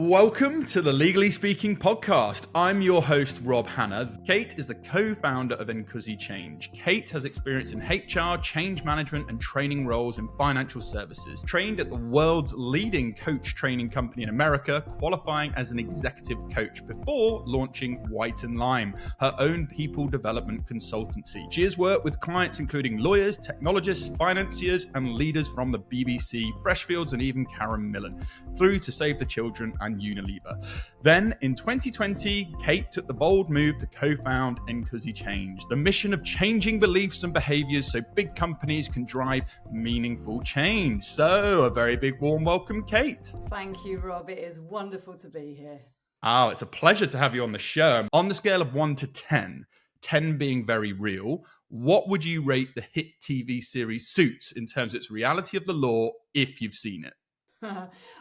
Welcome to the Legally Speaking podcast. I'm your host, Rob Hanna. Kate is the co-founder of Nkuzi Change. Kate has experience in HR, change management, and training roles in financial services. Trained at the world's leading coach training company in America, qualifying as an executive coach before launching White and Lime, her own people development consultancy. She has worked with clients including lawyers, technologists, financiers, and leaders from the BBC, Freshfields, and even Karen Millen, through to Save the Children and Unilever. Then in 2020, Kate took the bold move to co-found Nkuzi Change, the mission of changing beliefs and behaviors so big companies can drive meaningful change. So a very big warm welcome, Kate. Thank you, Rob. It is wonderful to be here. Oh, it's a pleasure to have you on the show. On the scale of 1 to 10, 10 being very real, what would you rate the hit TV series Suits in terms of its reality of the law if you've seen it?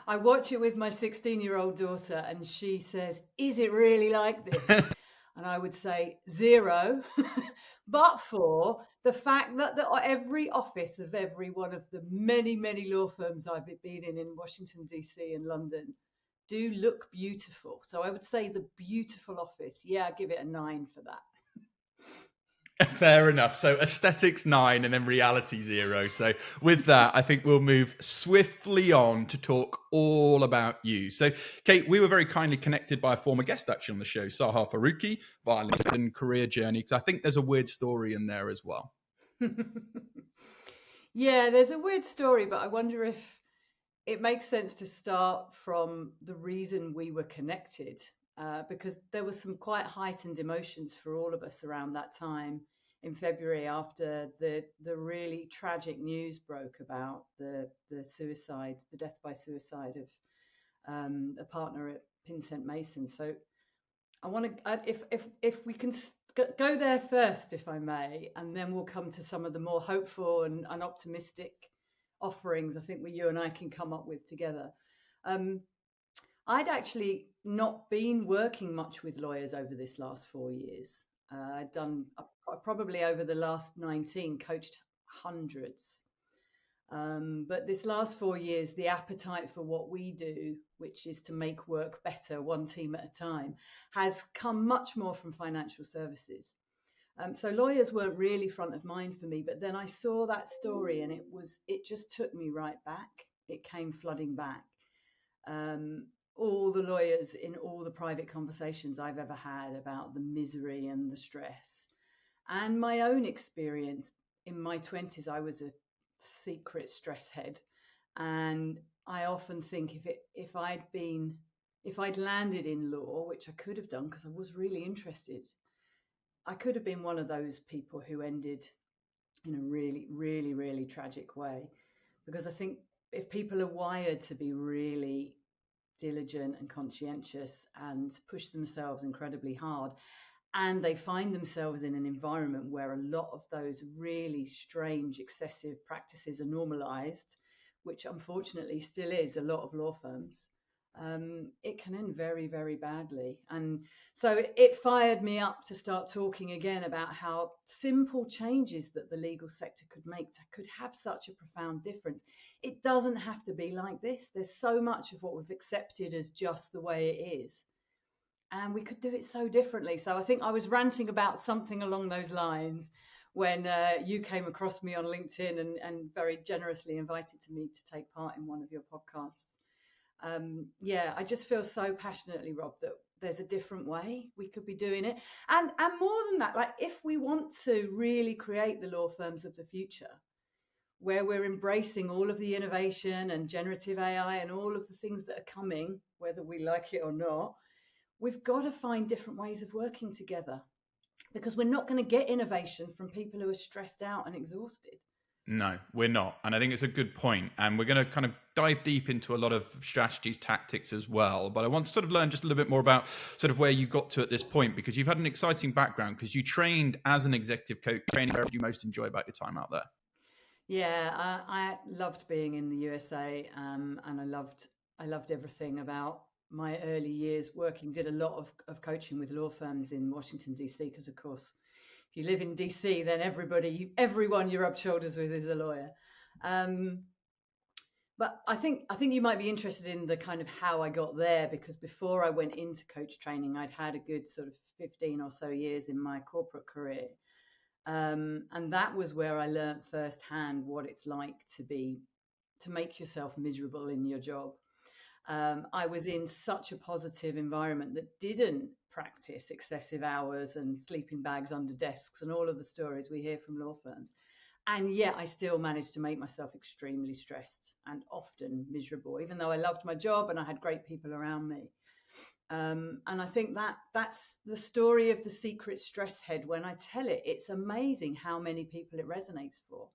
I watch it with my 16-year-old daughter and she says, "Is it really like this?" And I would say 0, but for the fact that every office of every one of the many, many law firms I've been in Washington, D.C. and London do look beautiful. So I would say the beautiful office. Yeah, I'd give it a 9 for that. Fair enough. So aesthetics 9 and then reality 0. So with that, I think we'll move swiftly on to talk all about you. So Kate, we were very kindly connected by a former guest actually on the show, Sahar Faruqi, via LinkedIn career journey, because I think there's a weird story in there as well. Yeah, there's a weird story, but I wonder if it makes sense to start from the reason we were connected, because there was some quite heightened emotions for all of us around that time in February after the really tragic news broke about the suicide, the death by suicide of a partner at Pinsent Mason. So I want to, if we can go there first, if I may, and then we'll come to some of the more hopeful and optimistic offerings I think you and I can come up with together. I'd actually not been working much with lawyers over this last 4 years. I'd done probably over the last 19, coached hundreds. But this last 4 years, the appetite for what we do, which is to make work better, one team at a time, has come much more from financial services. So lawyers weren't really front of mind for me, but then I saw that story and it just took me right back. It came flooding back. All the lawyers in all the private conversations I've ever had about the misery and the stress, and my own experience in my 20s, I was a secret stress head, and I often think if I'd landed in law, which I could have done because I was really interested, I could have been one of those people who ended in a really, really, really tragic way. Because I think if people are wired to be really diligent and conscientious and push themselves incredibly hard, and they find themselves in an environment where a lot of those really strange, excessive practices are normalized, which unfortunately still is a lot of law firms, it can end very, very badly. And so it fired me up to start talking again about how simple changes that the legal sector could make could have such a profound difference. It doesn't have to be like this. There's so much of what we've accepted as just the way it is. And we could do it so differently. So I think I was ranting about something along those lines when you came across me on LinkedIn and very generously invited me to take part in one of your podcasts. I just feel so passionately, Rob, that there's a different way we could be doing it. And more than that, like if we want to really create the law firms of the future, where we're embracing all of the innovation and generative AI and all of the things that are coming, whether we like it or not, we've got to find different ways of working together, because we're not going to get innovation from people who are stressed out and exhausted. No, we're not. And I think it's a good point. And we're going to kind of dive deep into a lot of strategies, tactics as well. But I want to sort of learn just a little bit more about sort of where you got to at this point, because you've had an exciting background, because you trained as an executive coach. Training, what did you most enjoy about your time out there? Yeah, I loved being in the USA, and I loved everything about my early years working. Did a lot of coaching with law firms in Washington, D.C., because, of course, if you live in DC, then everyone you rub shoulders with is a lawyer. But I think you might be interested in the kind of how I got there, because before I went into coach training, I'd had a good sort of 15 or so years in my corporate career. And that was where I learned firsthand what it's like to make yourself miserable in your job. I was in such a positive environment that didn't practice excessive hours and sleeping bags under desks and all of the stories we hear from law firms. And yet I still managed to make myself extremely stressed and often miserable, even though I loved my job and I had great people around me. And I think that's the story of the secret stress head. When I tell it, it's amazing how many people it resonates for.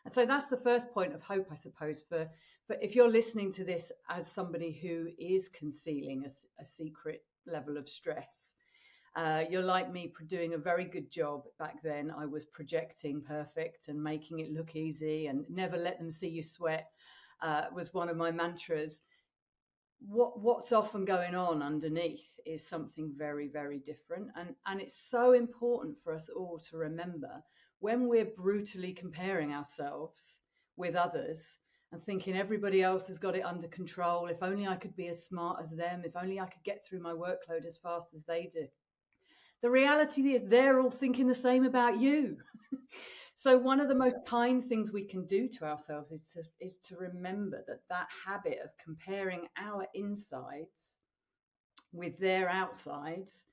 And so that's the first point of hope, I suppose, for if you're listening to this as somebody who is concealing a secret level of stress. You're like me, doing a very good job back then. I was projecting perfect and making it look easy, and never let them see you sweat was one of my mantras. What's often going on underneath is something very, very different. And it's so important for us all to remember, when we're brutally comparing ourselves with others and thinking everybody else has got it under control, if only I could be as smart as them, if only I could get through my workload as fast as they do. The reality is they're all thinking the same about you. So one of the most kind things we can do to ourselves is to remember that habit of comparing our insides with their outsides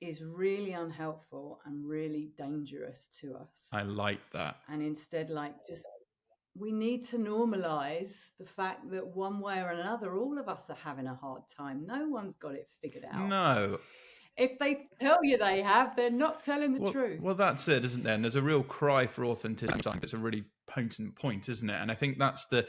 is really unhelpful and really dangerous to us. I like that. And instead, just we need to normalize the fact that one way or another, all of us are having a hard time. No one's got it figured out. No. If they tell you they have, they're not telling the truth. Well, that's it, isn't there? And there's a real cry for authenticity. It's a really potent point, isn't it? And I think that's the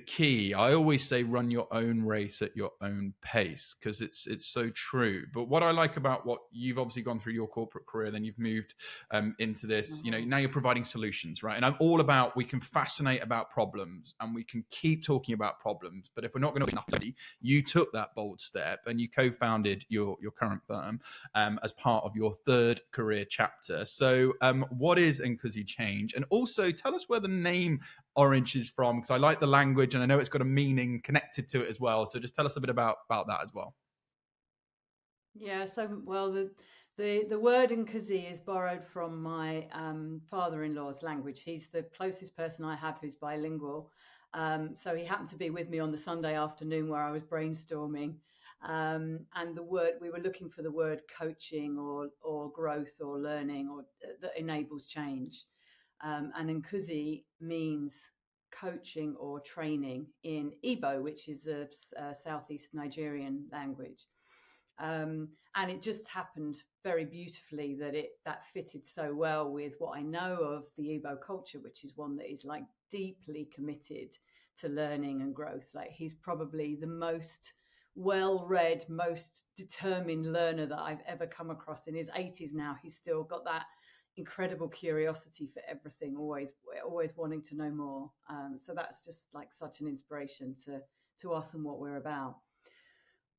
key. I always say, run your own race at your own pace, because it's so true. But what I like about what you've obviously gone through your corporate career, then you've moved into this, now you're providing solutions, right? And I'm all about, we can fascinate about problems and we can keep talking about problems, but if we're not going to be, you took that bold step and you co-founded your current firm as part of your third career chapter. So what is Nkuzi Change? And also tell us where the name Orange is from, because I like the language and I know it's got a meaning connected to it as well. So just tell us a bit about that as well. Yeah, so, well, the word Nkuzi is borrowed from my father-in-law's language. He's the closest person I have who's bilingual. So he happened to be with me on the Sunday afternoon where I was brainstorming. And we were looking for the word coaching or growth or learning or that enables change. And Nkuzi means coaching or training in Igbo, which is a Southeast Nigerian language. And it just happened very beautifully that fitted so well with what I know of the Igbo culture, which is one that is like deeply committed to learning and growth. Like, he's probably the most well-read, most determined learner that I've ever come across. In his 80s now, he's still got that incredible curiosity for everything, always wanting to know more. So that's just like such an inspiration to us and what we're about.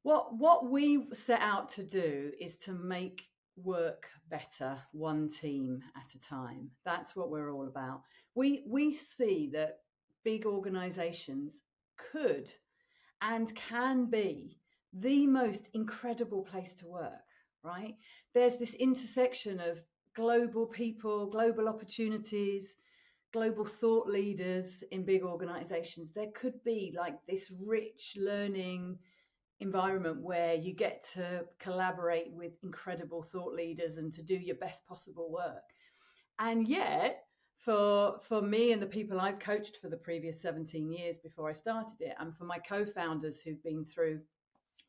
What we set out to do is to make work better, one team at a time. That's what we're all about. We see that big organizations could and can be the most incredible place to work, right? There's this intersection of global people, global opportunities, global thought leaders in big organizations. There could be like this rich learning environment where you get to collaborate with incredible thought leaders and to do your best possible work. And yet, for me and the people I've coached for the previous 17 years before I started it, and for my co-founders who've been through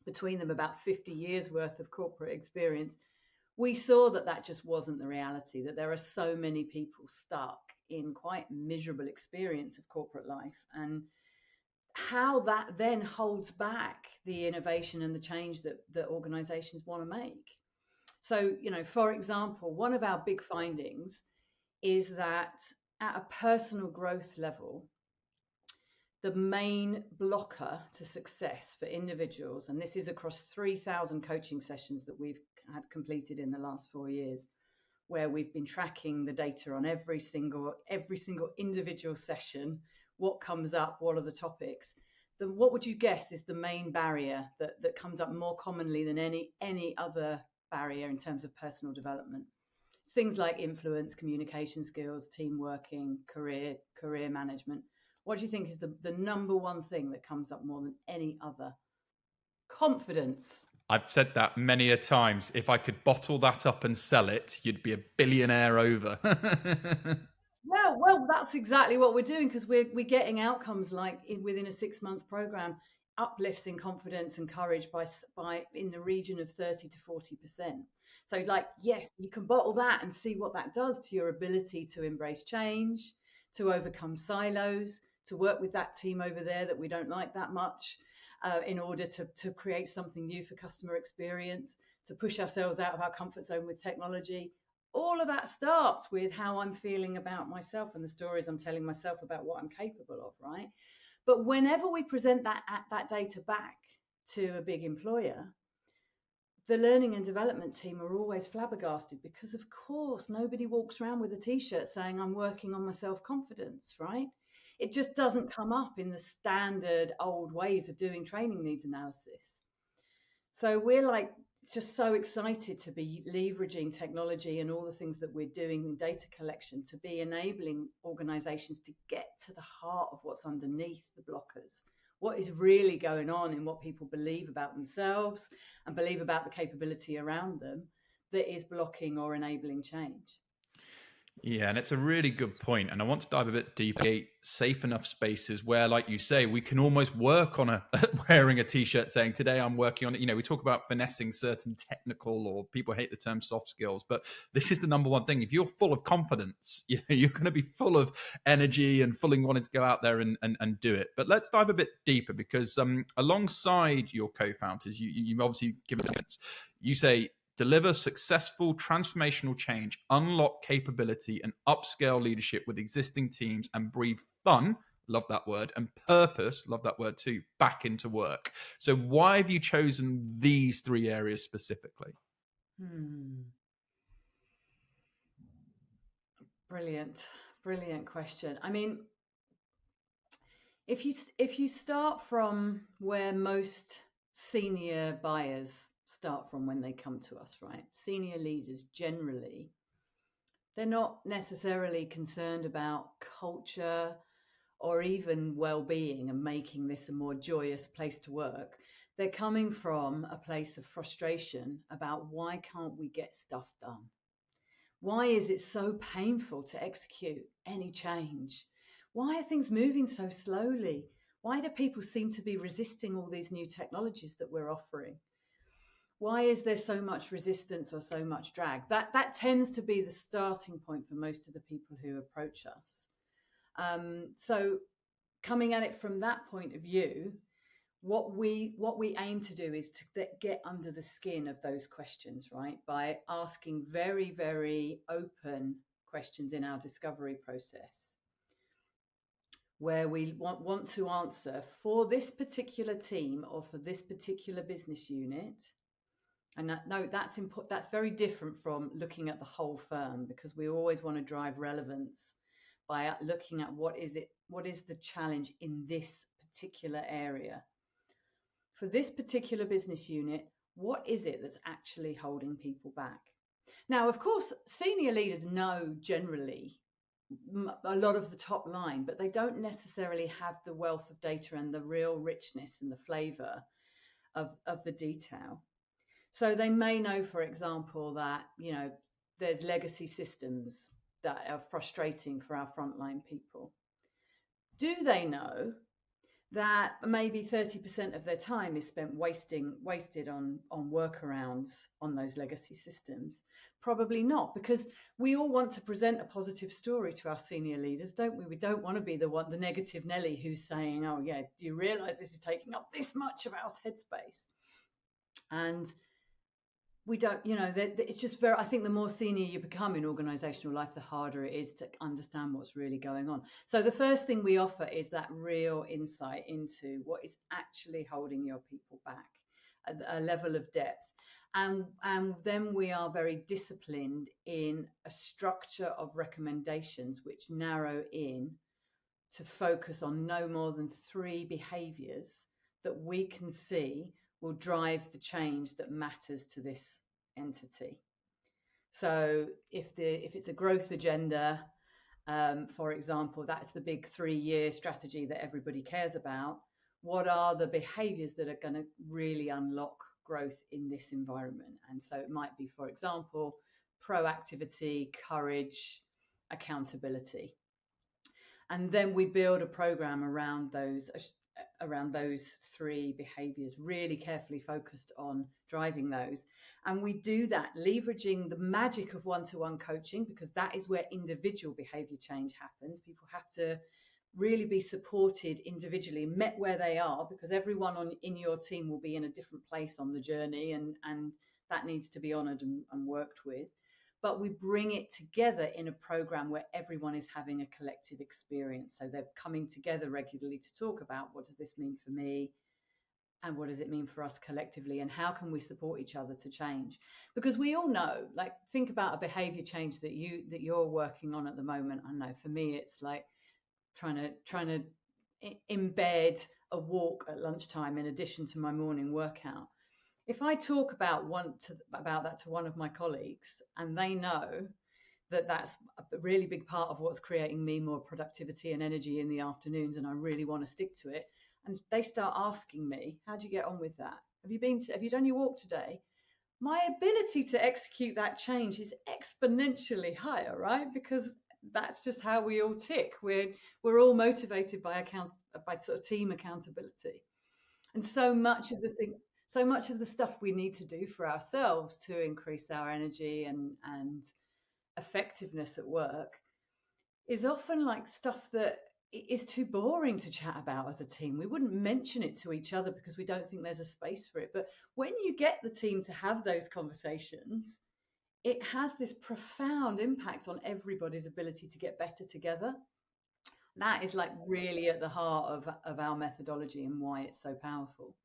between them about 50 years worth of corporate experience, we saw that just wasn't the reality, that there are so many people stuck in quite miserable experience of corporate life, and how that then holds back the innovation and the change that organizations want to make. So, for example, one of our big findings is that at a personal growth level, the main blocker to success for individuals, and this is across 3,000 coaching sessions that we've had completed in the last 4 years, where we've been tracking the data on every single individual session, what comes up, what are the topics. what would you guess is the main barrier that comes up more commonly than any other barrier in terms of personal development? It's things like influence, communication skills, team working, career management. What do you think is the number one thing that comes up more than any other? Confidence. I've said that many a times. If I could bottle that up and sell it, you'd be a billionaire over. Well, that's exactly what we're doing, because we're getting outcomes like within a 6-month program, uplifts in confidence and courage by in the region of 30 to 40%. So, like, yes, you can bottle that and see what that does to your ability to embrace change, to overcome silos, to work with that team over there that we don't like that much, in order to create something new for customer experience, to push ourselves out of our comfort zone with technology. All of that starts with how I'm feeling about myself and the stories I'm telling myself about what I'm capable of, right? But whenever we present that data back to a big employer, the learning and development team are always flabbergasted, because of course nobody walks around with a t-shirt saying I'm working on my self-confidence, right? It just doesn't come up in the standard old ways of doing training needs analysis. So we're like just so excited to be leveraging technology and all the things that we're doing in data collection to be enabling organizations to get to the heart of what's underneath the blockers, what is really going on in what people believe about themselves and believe about the capability around them that is blocking or enabling change. Yeah, and it's a really good point. And I want to dive a bit deeper, safe enough spaces where, like you say, we can almost work on wearing a t-shirt saying, today I'm working on it. You know, we talk about finessing certain technical, or people hate the term soft skills, but this is the number one thing. If you're full of confidence, you're going to be full of energy and fully wanting to go out there and do it. But let's dive a bit deeper, because alongside your co-founders, you've obviously given us, you say, deliver successful transformational change, unlock capability, and upscale leadership with existing teams, and breathe fun, love that word, and purpose, love that word too, back into work. So why have you chosen these 3 areas specifically? Brilliant question. I mean, if you start from where most senior buyers start from when they come to us, right? Senior leaders generally, they're not necessarily concerned about culture or even well-being and making this a more joyous place to work. They're coming from a place of frustration about, why can't we get stuff done? Why is it so painful to execute any change? Why are things moving so slowly? Why do people seem to be resisting all these new technologies that we're offering? Why is there so much resistance or so much drag? That tends to be the starting point for most of the people who approach us. So coming at it from that point of view, what we aim to do is to get under the skin of those questions, right? By asking very, very open questions in our discovery process, where we want to answer, for this particular team or for this particular business unit. And that's very different from looking at the whole firm, because we always want to drive relevance by looking at what is the challenge in this particular area. For this particular business unit, what is it that's actually holding people back? Now, of course, senior leaders know generally a lot of the top line, but they don't necessarily have the wealth of data and the real richness and the flavor of the detail. So they may know, for example, that, there's legacy systems that are frustrating for our frontline people. Do they know that maybe 30% of their time is spent wasted on workarounds on those legacy systems? Probably not, because we all want to present a positive story to our senior leaders, don't we? We don't want to be the negative Nelly who's saying, oh yeah, do you realize this is taking up this much of our headspace? And we don't, it's just I think the more senior you become in organizational life, the harder it is to understand what's really going on. So the first thing we offer is that real insight into what is actually holding your people back, a level of depth. And then we are very disciplined in a structure of recommendations which narrow in to focus on no more than 3 behaviors that we can see will drive the change that matters to this entity. So if it's a growth agenda, for example, that's the big 3-year strategy that everybody cares about. What are the behaviors that are going to really unlock growth in this environment? And so it might be, for example, proactivity, courage, accountability. And then we build a program around those 3 behaviors, really carefully focused on driving those. And we do that leveraging the magic of one-to-one coaching, because that is where individual behavior change happens. People have to really be supported individually, met where they are, because everyone in your team will be in a different place on the journey, and that needs to be honored and worked with. But we bring it together in a program where everyone is having a collective experience. So they're coming together regularly to talk about, what does this mean for me? And what does it mean for us collectively? And how can we support each other to change? Because we all know, like, think about a behavior change that you're working on at the moment. I know for me, it's like trying to embed a walk at lunchtime in addition to my morning workout. If I talk about that to one of my colleagues, and they know that that's a really big part of what's creating me more productivity and energy in the afternoons, and I really want to stick to it, and they start asking me, how do you get on with that? Have you done your walk today? My ability to execute that change is exponentially higher, right? Because that's just how we all tick. We're all motivated by sort of team accountability. And so much of the stuff we need to do for ourselves to increase our energy and effectiveness at work is often like stuff that is too boring to chat about as a team. We wouldn't mention it to each other because we don't think there's a space for it. But when you get the team to have those conversations, it has this profound impact on everybody's ability to get better together. That is like really at the heart of our methodology and why it's so powerful.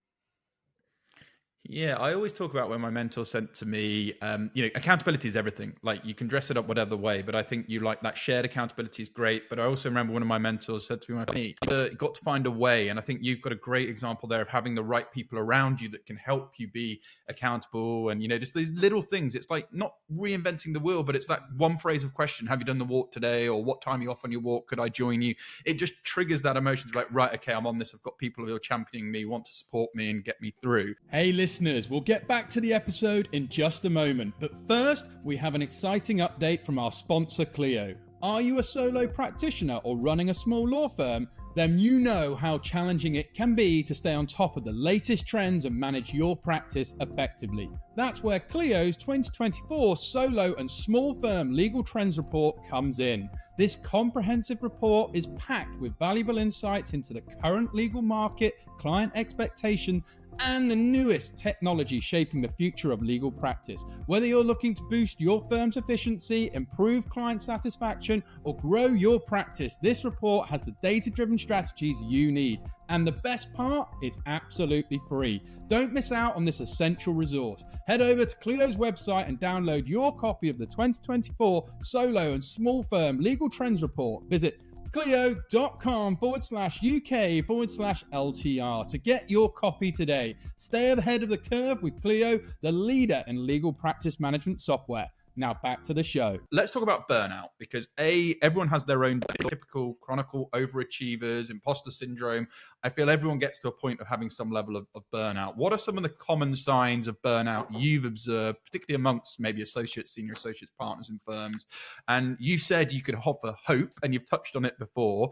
Yeah, I always talk about when my mentor said to me, accountability is everything. Like, you can dress it up whatever way, but I think you like that shared accountability is great. But I also remember one of my mentors said to me, you got to find a way. And I think you've got a great example there of having the right people around you that can help you be accountable. And, just these little things. It's like not reinventing the wheel, but it's that one phrase of question: have you done the walk today? Or what time are you off on your walk? Could I join you? It just triggers that emotion. It's like, right, okay, I'm on this. I've got people who are championing me, want to support me and get me through. Hey listeners, we'll get back to the episode in just a moment, but first we have an exciting update from our sponsor Cilo. Are you a solo practitioner or running a small law firm? Then you know how challenging it can be to stay on top of the latest trends and manage your practice effectively. That's where Clio's 2024 Solo and Small Firm Legal Trends Report comes in. This comprehensive report is packed with valuable insights into the current legal market, client expectation, and the newest technology shaping the future of legal practice. Whether you're looking to boost your firm's efficiency, improve client satisfaction, or grow your practice, this report has the data-driven strategies you need. And the best part, it's absolutely free. Don't miss out on this essential resource. Head over to Clio's website and download your copy of the 2024 Solo and Small Firm Legal Trends Report. Visit clio.com/UK/LTR to get your copy today. Stay ahead of the curve with Cilo, the leader in legal practice management software. Now back to the show. Let's talk about burnout, because everyone has their own typical chronicle overachievers, imposter syndrome. I feel everyone gets to a point of having some level of burnout. What are some of the common signs of burnout you've observed, particularly amongst maybe associates, senior associates, partners in firms? And you said you could offer hope, and you've touched on it before,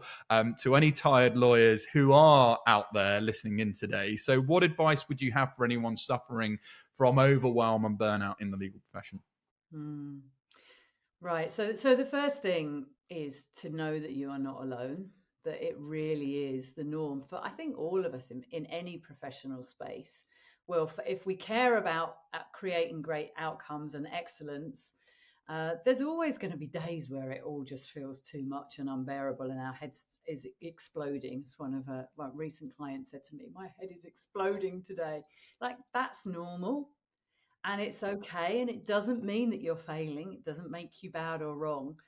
to any tired lawyers who are out there listening in today. So what advice would you have for anyone suffering from overwhelm and burnout in the legal profession? Right. So the first thing is to know that you are not alone, that it really is the norm for, I think, all of us in any professional space. Well, if we care about creating great outcomes and excellence, there's always going to be days where it all just feels too much and unbearable and our heads is exploding. As one of a recent clients said to me, my head is exploding today. Like, that's normal. And it's okay. And it doesn't mean that you're failing. It doesn't make you bad or wrong.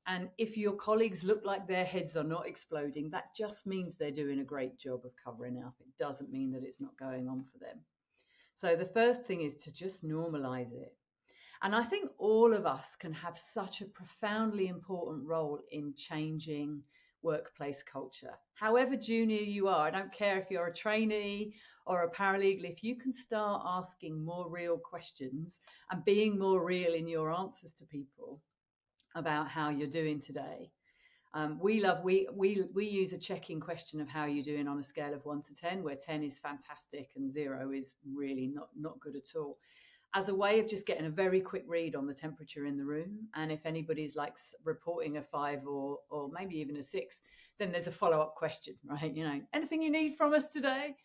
And if your colleagues look like their heads are not exploding, that just means they're doing a great job of covering up. It doesn't mean that it's not going on for them. So the first thing is to just normalize it. And I think all of us can have such a profoundly important role in changing workplace culture. However junior you are, I don't care if you're a trainee or a paralegal, if you can start asking more real questions and being more real in your answers to people about how you're doing today. We use a check-in question of how you're doing on a scale of 1 to 10, where 10 is fantastic and 0 is really not good at all, as a way of just getting a very quick read on the temperature in the room. And if anybody's like reporting a 5 or maybe even a 6, then there's a follow-up question, right? Anything you need from us today?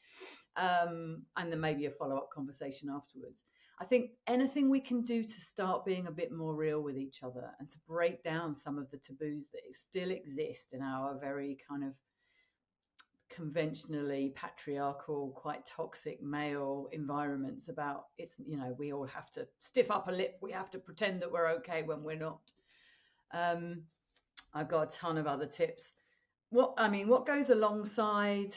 And then maybe a follow-up conversation afterwards. I think anything we can do to start being a bit more real with each other and to break down some of the taboos that still exist in our very kind of conventionally patriarchal, quite toxic male environments about we all have to stiff up a lip, we have to pretend that we're okay when we're not. I've got a ton of other tips. What goes alongside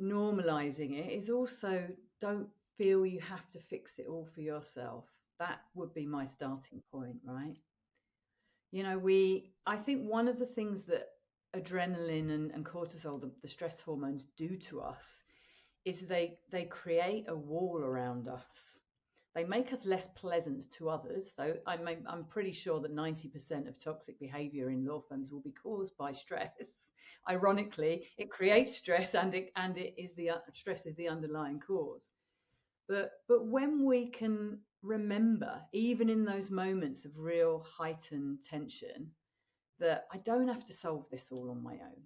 normalizing it is also don't feel you have to fix it all for yourself. That would be my starting point, right? I think one of the things that adrenaline and cortisol, the stress hormones, do to us is they create a wall around us. They make us less pleasant to others. So I'm pretty sure that 90% of toxic behavior in law firms will be caused by stress. Ironically, it creates stress, and stress is the underlying cause. But when we can remember, even in those moments of real heightened tension, that I don't have to solve this all on my own.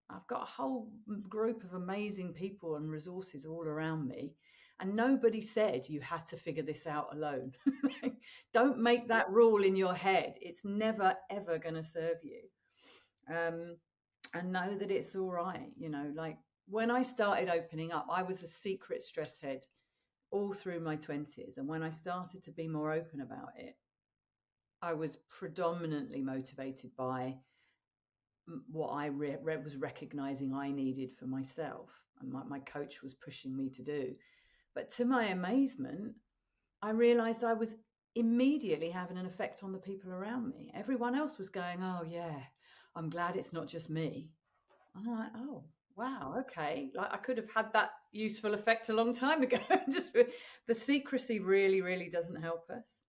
I've got a whole group of amazing people and resources all around me, and nobody said you had to figure this out alone. Don't make that rule in your head. It's never, ever going to serve you. And know that it's all right. Like when I started opening up, I was a secret stress head all through my 20s. And when I started to be more open about it, I was predominantly motivated by what I was recognizing I needed for myself, and my coach was pushing me to do. But to my amazement, I realized I was immediately having an effect on the people around me. Everyone else was going, oh yeah, I'm glad it's not just me. I'm like, oh wow, okay, like I could have had that useful effect a long time ago. Just the secrecy really doesn't help us.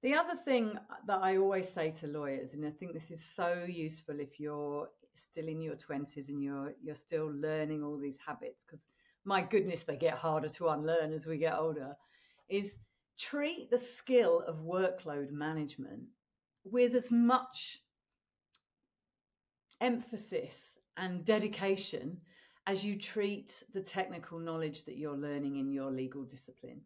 The other thing that I always say to lawyers, and I think this is so useful if you're still in your 20s and you're still learning all these habits, because my goodness, they get harder to unlearn as we get older, is treat the skill of workload management with as much emphasis and dedication as you treat the technical knowledge that you're learning in your legal discipline.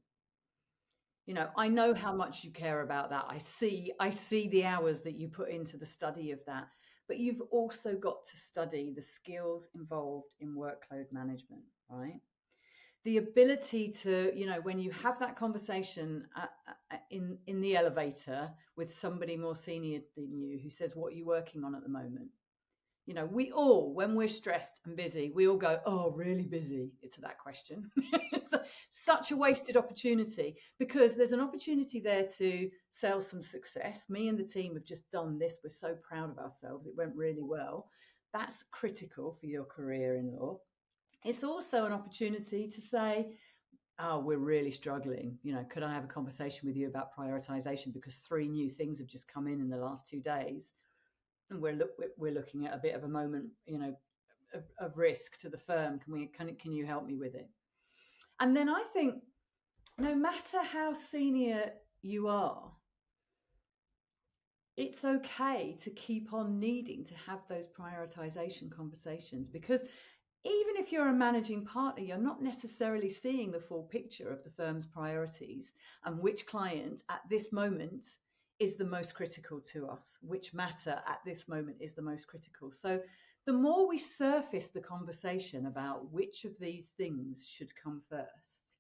I know how much you care about that. I see the hours that you put into the study of that, but you've also got to study the skills involved in workload management, right? The ability to, when you have that conversation in the elevator with somebody more senior than you who says, what are you working on at the moment? We all, when we're stressed and busy, we all go, oh, really busy, to that question. It's such a wasted opportunity, because there's an opportunity there to sell some success. Me and the team have just done this. We're so proud of ourselves. It went really well. That's critical for your career in law. It's also an opportunity to say, oh, we're really struggling. Could I have a conversation with you about prioritization, because 3 new things have just come in the last 2 days. And we're looking at a bit of a moment, of risk to the firm. Can you help me with it? And then I think, no matter how senior you are, it's okay to keep on needing to have those prioritization conversations, because even if you're a managing partner, you're not necessarily seeing the full picture of the firm's priorities and which client at this moment is the most critical to us, which matter at this moment is the most critical. So the more we surface the conversation about which of these things should come first,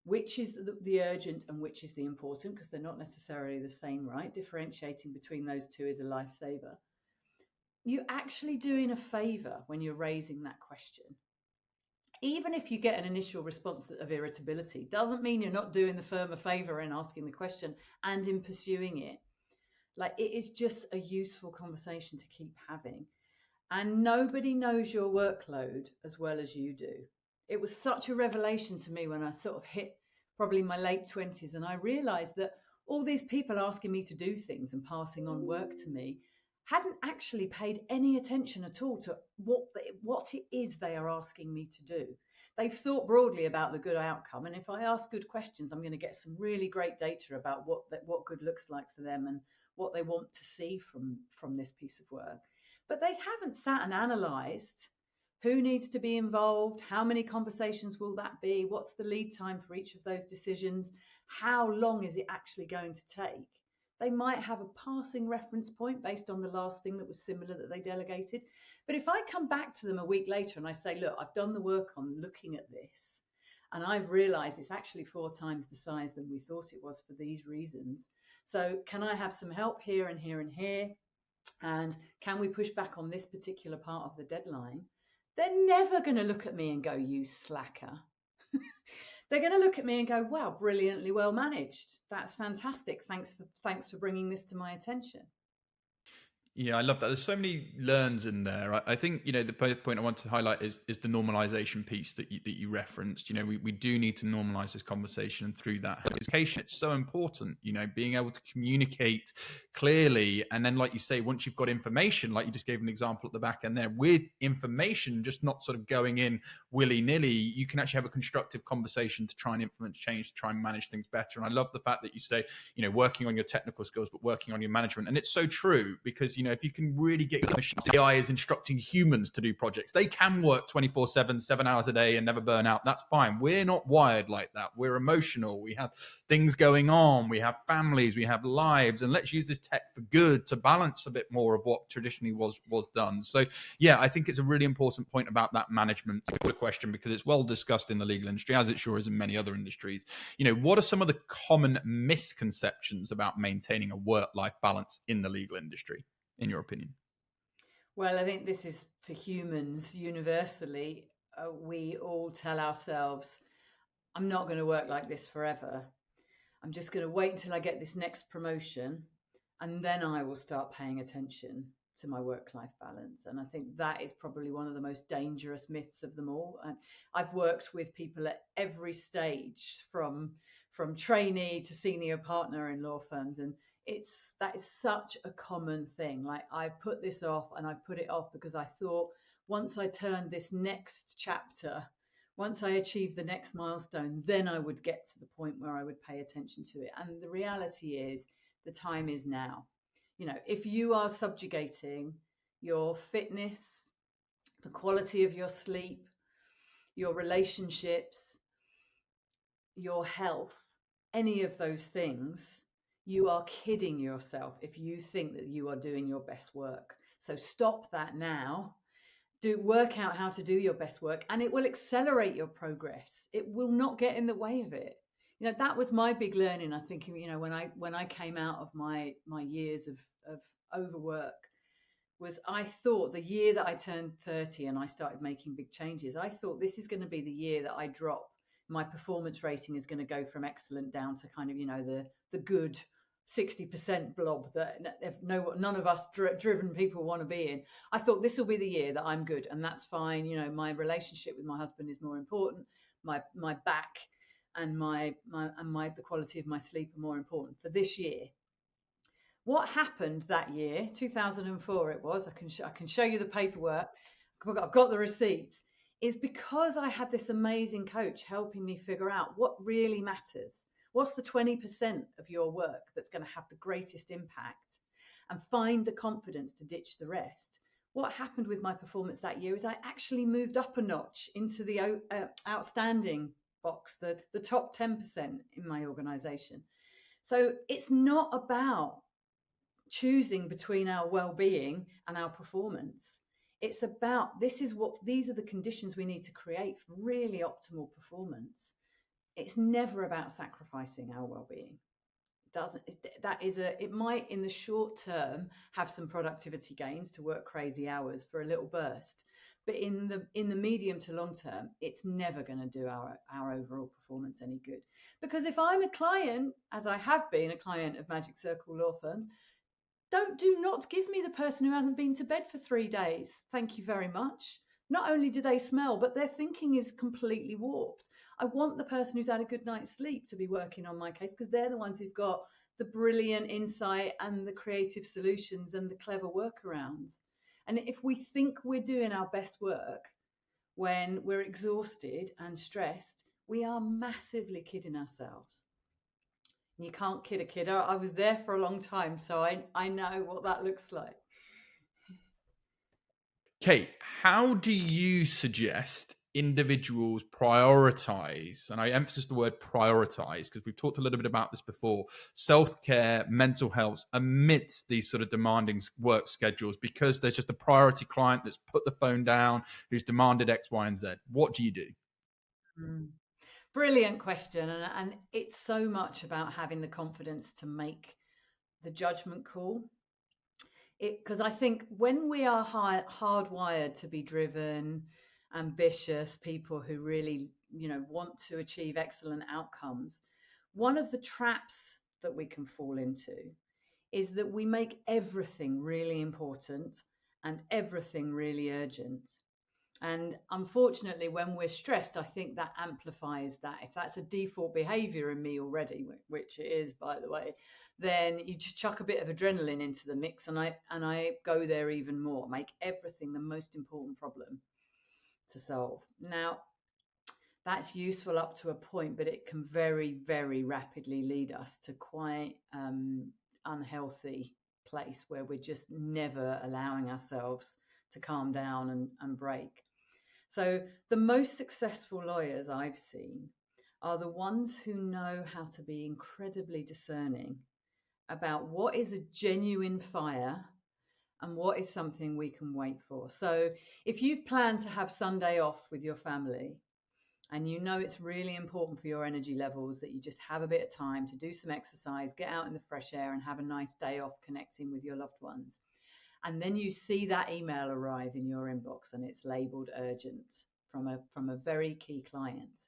which is the urgent and which is the important, because they're not necessarily the same, right? Differentiating between those two is a lifesaver. You're actually doing a favor when you're raising that question. Even if you get an initial response of irritability, doesn't mean you're not doing the firm a favor in asking the question and in pursuing it. Like, it is just a useful conversation to keep having. And nobody knows your workload as well as you do. It was such a revelation to me when I sort of hit probably my late 20s, and I realized that all these people asking me to do things and passing on work to me hadn't actually paid any attention at all to what it is they are asking me to do. They've thought broadly about the good outcome, and if I ask good questions, I'm going to get some really great data about what good looks like for them and what they want to see from this piece of work. But they haven't sat and analysed who needs to be involved, how many conversations will that be, what's the lead time for each of those decisions, how long is it actually going to take. They might have a passing reference point based on the last thing that was similar that they delegated. But if I come back to them a week later and I say, look, I've done the work on looking at this, and I've realised it's actually 4 times the size than we thought it was for these reasons. So can I have some help here and here and here? And can we push back on this particular part of the deadline? They're never going to look at me and go, you slacker. They're going to look at me and go, wow, brilliantly well managed. That's fantastic. Thanks for bringing this to my attention. Yeah, I love that. There's so many learns in there. I think, the point I want to highlight is the normalization piece that you referenced. We do need to normalize this conversation, and through that education, it's so important, being able to communicate clearly. And then, like you say, once you've got information, like you just gave an example at the back end there, with information, just not sort of going in willy-nilly, you can actually have a constructive conversation to try and implement change, to try and manage things better. And I love the fact that you say, working on your technical skills, but working on your management. And it's so true, because, if you can really get your machine, AI is instructing humans to do projects. They can work 24/7, 7 hours a day and never burn out. That's fine. We're not wired like that. We're emotional. We have things going on. We have families. We have lives. And let's use this tech for good to balance a bit more of what traditionally was done. So, yeah, I think it's a really important point about that management question, because it's well discussed in the legal industry, as it sure is in many other industries. What are some of the common misconceptions about maintaining a work-life balance in the legal industry, in your opinion? Well, I think this is for humans universally. We all tell ourselves, I'm not going to work like this forever. I'm just going to wait until I get this next promotion, and then I will start paying attention to my work-life balance. And I think that is probably one of the most dangerous myths of them all. And I've worked with people at every stage, from trainee to senior partner in law firms, and that is such a common thing. Like, I put this off, and I've put it off because I thought once I turned this next chapter, once I achieved the next milestone, then I would get to the point where I would pay attention to it. And the reality is, the time is now. If you are subjugating your fitness, the quality of your sleep, your relationships, your health, any of those things, you are kidding yourself if you think that you are doing your best work. So stop that now. Work out how to do your best work, and it will accelerate your progress. It will not get in the way of it. That was my big learning, I think, when I came out of my years of overwork, was I thought the year that I turned 30 and I started making big changes, I thought this is going to be the year that I drop. My performance rating is going to go from excellent down to kind of, the good 60% blob that none of us driven people want to be in. I thought this will be the year that I'm good, and that's fine. My relationship with my husband is more important. My back and the quality of my sleep are more important for this year. What happened that year, 2004 it was, I can show you the paperwork, I've got the receipts, is because I had this amazing coach helping me figure out what really matters. What's the 20% of your work that's going to have the greatest impact, and find the confidence to ditch the rest. What happened with my performance that year is I actually moved up a notch into the outstanding box, the top 10% in my organization. So it's not about choosing between our well-being and our performance. It's about, these are the conditions we need to create for really optimal performance it's never about sacrificing our well-being. It might in the short term have some productivity gains to work crazy hours for a little burst, but in the medium to long term, it's never going to do our overall performance any good. Because if I'm a client, as I have been a client of Magic Circle law firms, do not give me the person who hasn't been to bed for 3 days. Thank you very much. Not only do they smell, but their thinking is completely warped. I want the person who's had a good night's sleep to be working on my case, because they're the ones who've got the brilliant insight and the creative solutions and the clever workarounds. And if we think we're doing our best work when we're exhausted and stressed, we are massively kidding ourselves. You can't kid a kidder. I was there for a long time, so I know what that looks like. Kate, how do you suggest individuals prioritize, and I emphasize the word prioritize because we've talked a little bit about this before, self-care, mental health amidst these sort of demanding work schedules, because there's just a priority client that's put the phone down, who's demanded X, Y, and Z? What do you do? Brilliant question. And it's so much about having the confidence to make the judgment call. Because I think when we are hardwired to be driven, ambitious people who really, want to achieve excellent outcomes, one of the traps that we can fall into is that we make everything really important and everything really urgent. And unfortunately, when we're stressed, I think that amplifies that. If that's a default behavior in me already, which it is, by the way, then you just chuck a bit of adrenaline into the mix, and I go there even more, make everything the most important problem to solve. Now, that's useful up to a point, but it can very, very rapidly lead us to quite unhealthy place where we're just never allowing ourselves to calm down and break. So the most successful lawyers I've seen are the ones who know how to be incredibly discerning about what is a genuine fire and what is something we can wait for. So if you've planned to have Sunday off with your family and you know it's really important for your energy levels that you just have a bit of time to do some exercise, get out in the fresh air and have a nice day off connecting with your loved ones, and then you see that email arrive in your inbox and it's labeled urgent from a very key client.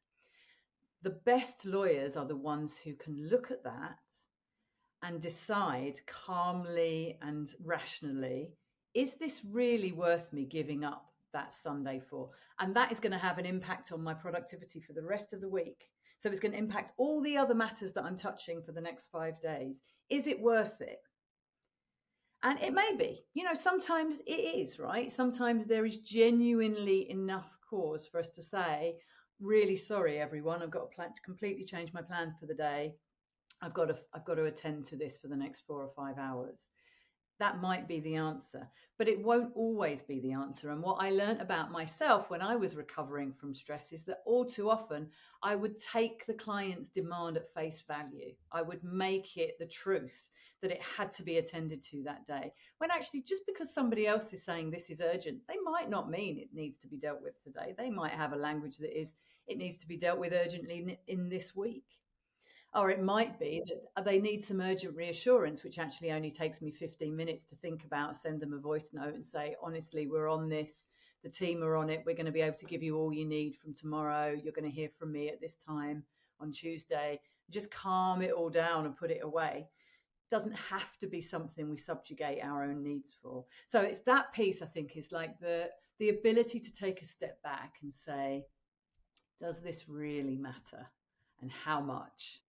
The best lawyers are the ones who can look at that and decide calmly and rationally, is this really worth me giving up that Sunday for? And that is going to have an impact on my productivity for the rest of the week. So it's going to impact all the other matters that I'm touching for the next 5 days. Is it worth it? And it may be, sometimes it is, right? Sometimes there is genuinely enough cause for us to say, really sorry, everyone, I've got to completely change my plan for the day. I've got to attend to this for the next 4 or 5 hours. That might be the answer, but it won't always be the answer. And what I learned about myself when I was recovering from stress is that all too often I would take the client's demand at face value. I would make it the truth that it had to be attended to that day, when actually just because somebody else is saying this is urgent, they might not mean it needs to be dealt with today. They might have a language that is, it needs to be dealt with urgently in this week. Or it might be that they need some urgent reassurance, which actually only takes me 15 minutes to think about, send them a voice note and say, honestly, we're on this. The team are on it. We're going to be able to give you all you need from tomorrow. You're going to hear from me at this time on Tuesday. Just calm it all down and put it away. It doesn't have to be something we subjugate our own needs for. So it's that piece, I think, is like the ability to take a step back and say, does this really matter? And how much?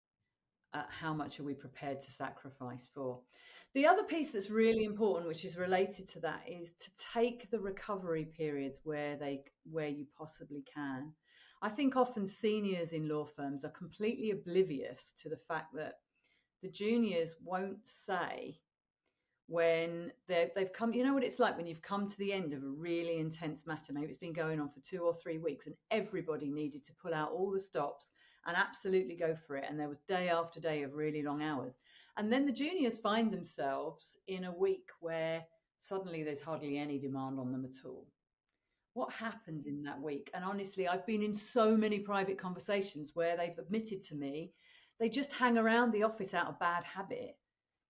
How much are we prepared to sacrifice for? The other piece that's really important, which is related to that, is to take the recovery periods where you possibly can. I think often seniors in law firms are completely oblivious to the fact that the juniors won't say when they've come, you know what it's like when you've come to the end of a really intense matter, maybe it's been going on for 2 or 3 weeks and everybody needed to pull out all the stops and absolutely go for it. And there was day after day of really long hours. And then the juniors find themselves in a week where suddenly there's hardly any demand on them at all. what happens in that week? And honestly, I've been in so many private conversations where they've admitted to me they just hang around the office out of bad habit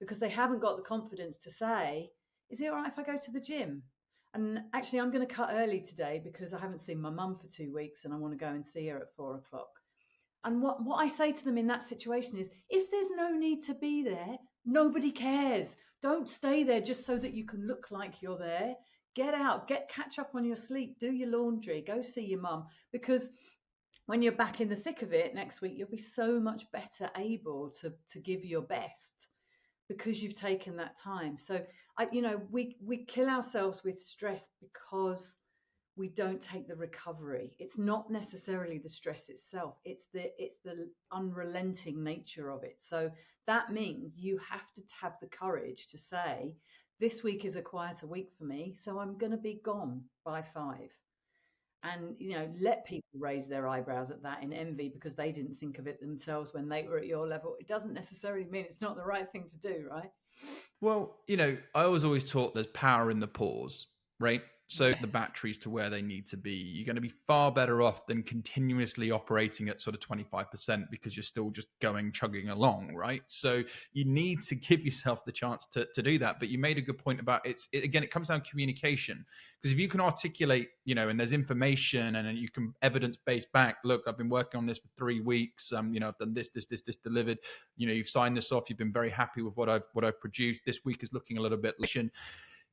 because they haven't got the confidence to say, is it all right if I go to the gym? And actually, I'm going to cut early today because I haven't seen my mum for 2 weeks and I want to go and see her at 4 o'clock. And what I say to them in that situation is, if there's no need to be there, nobody cares. Don't stay there just so that you can look like you're there. Get out, catch up on your sleep, do your laundry, go see your mum. Because when you're back in the thick of it next week, you'll be so much better able to give your best because you've taken that time. So we kill ourselves with stress because we don't take the recovery. It's not necessarily the stress itself. It's the unrelenting nature of it. So that means you have to have the courage to say, this week is a quieter week for me, so I'm going to be gone by 5. And let people raise their eyebrows at that in envy because they didn't think of it themselves when they were at your level. It doesn't necessarily mean it's not the right thing to do, right? Well, I was always taught there's power in the pause, right? So Yes. the batteries to where they need to be. You're going to be far better off than continuously operating at sort of 25% because you're still just chugging along, right? So you need to give yourself the chance to do that. But you made a good point about it comes down to communication. Because if you can articulate, and there's information and you can evidence-based back, look, I've been working on this for 3 weeks. I've done this delivered. You've signed this off. You've been very happy with what I've produced. This week is looking a little bit late.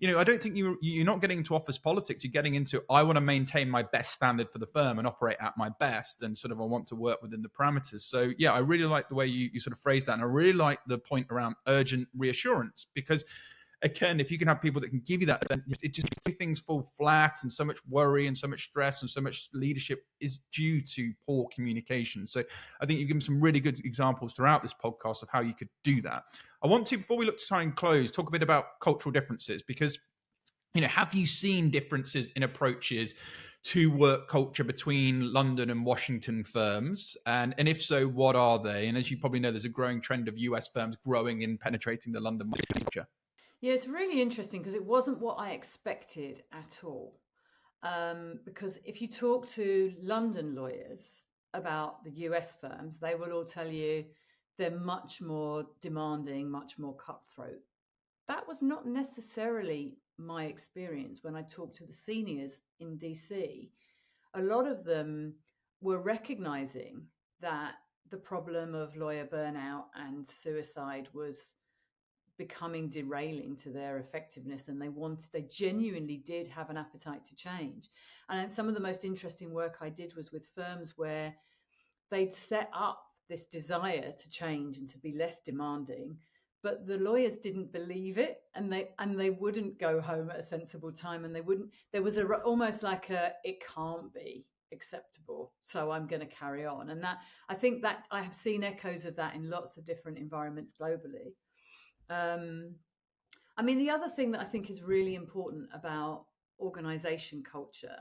I don't think you're not getting into office politics. You're getting into, I want to maintain my best standard for the firm and operate at my best. And sort of, I want to work within the parameters. So yeah, I really like the way you sort of phrase that. And I really like the point around urgent reassurance, because again, if you can have people that can give you that, then it just makes things fall flat, and so much worry and so much stress and so much leadership is due to poor communication. So I think you've given some really good examples throughout this podcast of how you could do that. I want to, before we look to try and close, talk a bit about cultural differences, because have you seen differences in approaches to work culture between London and Washington firms? And if so, what are they? And as you probably know, there's a growing trend of US firms growing in penetrating the London market culture. Yeah, it's really interesting because it wasn't what I expected at all. Because if you talk to London lawyers about the US firms, they will all tell you they're much more demanding, much more cutthroat. That was not necessarily my experience when I talked to the seniors in DC. A lot of them were recognizing that the problem of lawyer burnout and suicide was becoming derailing to their effectiveness, and they genuinely did have an appetite to change. And some of the most interesting work I did was with firms where they'd set up this desire to change and to be less demanding, but the lawyers didn't believe it, and they wouldn't go home at a sensible time, and there was almost like it can't be acceptable, so I'm going to carry on. And that, I think that I have seen echoes of that in lots of different environments globally. The other thing that I think is really important about organization culture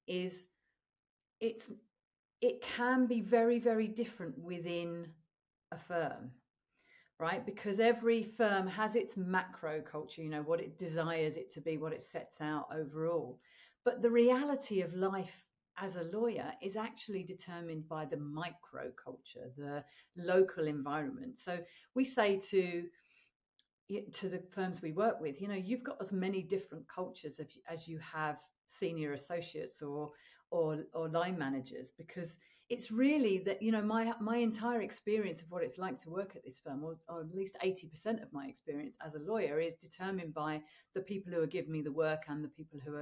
is it can be very, very different within a firm, right? Because every firm has its macro culture, what it desires it to be, what it sets out overall. But the reality of life as a lawyer is actually determined by the micro culture, the local environment. So we say to the firms we work with, you've got as many different cultures as you have senior associates or line managers, because it's really that, my entire experience of what it's like to work at this firm, or at least 80% of my experience as a lawyer, is determined by the people who are giving me the work and the people who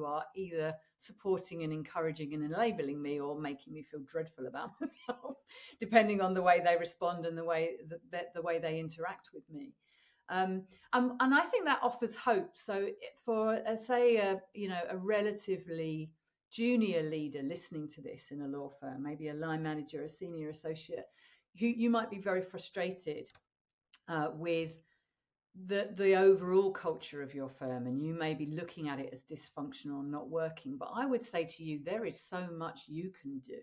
are either supporting and encouraging and enabling me, or making me feel dreadful about myself, depending on the way they respond and the way they interact with me. And I think that offers hope. So for say a relatively junior leader listening to this in a law firm, maybe a line manager, a senior associate, who you might be very frustrated with the overall culture of your firm, and you may be looking at it as dysfunctional and not working. But I would say to you, there is so much you can do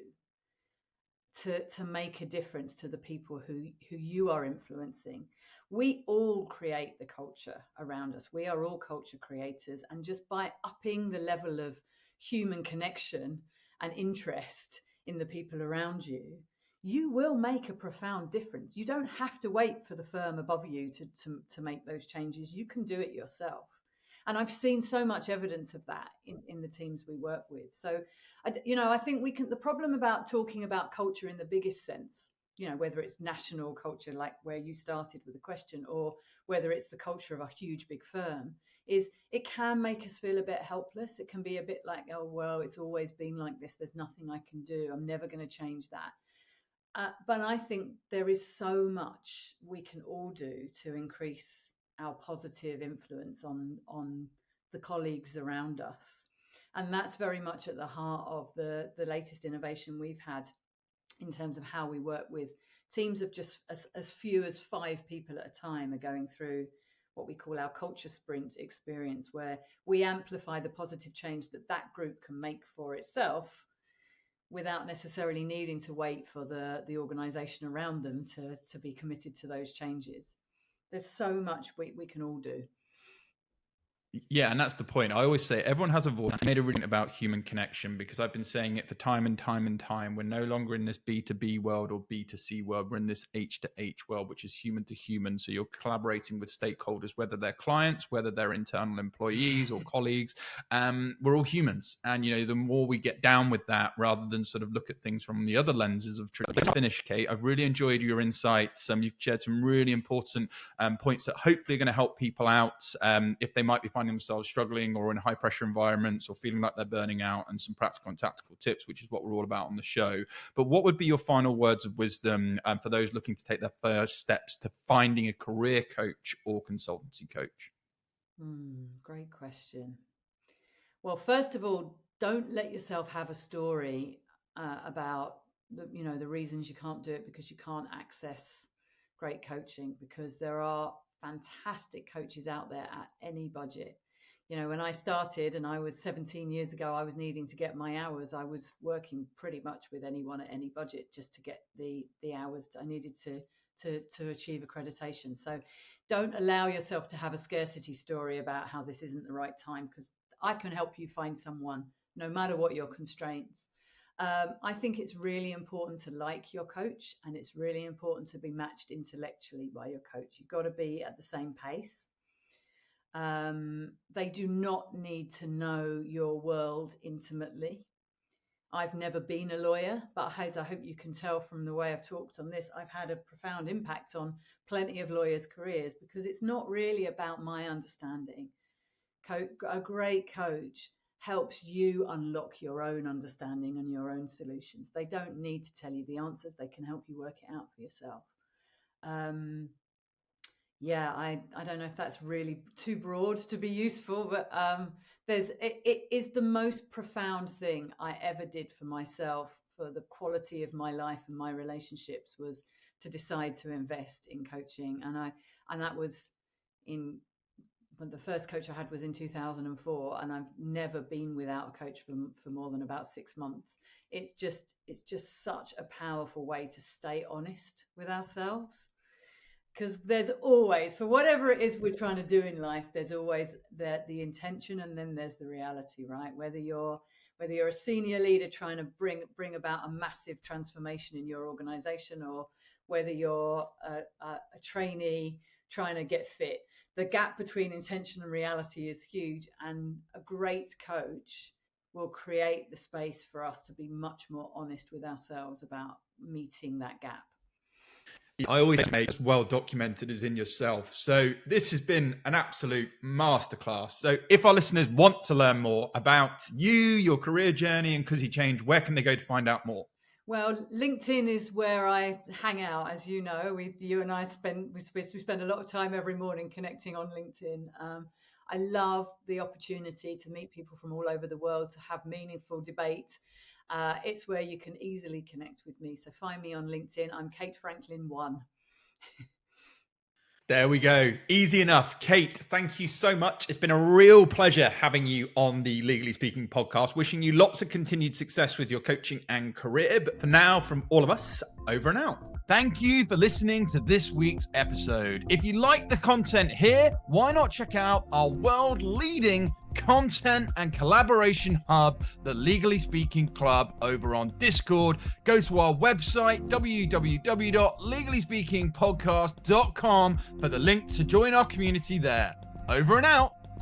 to make a difference to the people who you are influencing. We all create the culture around us. We are all culture creators, and just by upping the level of human connection and interest in the people around you, you will make a profound difference. You don't have to wait for the firm above you to make those changes. You can do it yourself. And I've seen so much evidence of that in the teams we work with. So, I think the problem about talking about culture in the biggest sense, whether it's national culture, like where you started with the question, or whether it's the culture of a huge big firm, is it can make us feel a bit helpless. It can be a bit like, oh, well, it's always been like this. There's nothing I can do. I'm never going to change that. But I think there is so much we can all do to increase our positive influence on the colleagues around us. And that's very much at the heart of the latest innovation we've had in terms of how we work with teams of just as few as 5 people at a time are going through what we call our culture sprint experience, where we amplify the positive change that group can make for itself without necessarily needing to wait for the organization around them to be committed to those changes. There's so much we can all do. Yeah, and that's the point. I always say everyone has a voice. I made a reading about human connection because I've been saying it for time and time and time. We're no longer in this B2B world or B2C world. We're in this H to H world, which is human to human. So you're collaborating with stakeholders, whether they're clients, whether they're internal employees or colleagues. We're all humans. And, the more we get down with that, rather than sort of look at things from the other lenses of truth. Let's finish, Kate. I've really enjoyed your insights. You've shared some really important points that hopefully are going to help people out if they might be finding themselves struggling or in high pressure environments or feeling like they're burning out, and some practical and tactical tips, which is what we're all about on the show. But what would be your final words of wisdom for those looking to take their first steps to finding a career coach or consultancy coach? Great question. Well, first of all, don't let yourself have a story about the reasons you can't do it because you can't access great coaching, because there are fantastic coaches out there at any budget. When I started, and I was 17 years ago, I was needing to get my hours. I was working pretty much with anyone at any budget just to get the hours I needed to achieve accreditation. So don't allow yourself to have a scarcity story about how this isn't the right time, because I can help you find someone no matter what your constraints. I think it's really important to like your coach, and it's really important to be matched intellectually by your coach. You've got to be at the same pace. They do not need to know your world intimately. I've never been a lawyer, but as I hope you can tell from the way I've talked on this, I've had a profound impact on plenty of lawyers' careers, because it's not really about my understanding. A great coach helps you unlock your own understanding and your own solutions. They don't need to tell you the answers. They can help you work it out for yourself. I don't know if that's really too broad to be useful, but it is the most profound thing I ever did for myself, for the quality of my life and my relationships, was to decide to invest in coaching. And that was the first coach I had was in 2004, and I've never been without a coach for more than about 6 months. It's just such a powerful way to stay honest with ourselves, because there's always, for whatever it is we're trying to do in life, there's always the intention, and then there's the reality, right? Whether you're a senior leader trying to bring about a massive transformation in your organization, or whether you're a trainee trying to get fit, the gap between intention and reality is huge, and a great coach will create the space for us to be much more honest with ourselves about meeting that gap. I always make as well documented as in yourself. So this has been an absolute masterclass. So if our listeners want to learn more about you, your career journey, and Nkuzi Change, where can they go to find out more? Well, LinkedIn is where I hang out, as you know. You and I spend a lot of time every morning connecting on LinkedIn. I love the opportunity to meet people from all over the world, to have meaningful debate. It's where you can easily connect with me. So find me on LinkedIn. I'm Kate Franklin 1. There we go. Easy enough. Kate, thank you so much. It's been a real pleasure having you on the Legally Speaking podcast. Wishing you lots of continued success with your coaching and career. But for now, from all of us, over and out. Thank you for listening to this week's episode. If you like the content here, why not check out our world-leading content and collaboration hub, the Legally Speaking Club, over on Discord. Go to our website, www.legallyspeakingpodcast.com, for the link to join our community there. Over and out.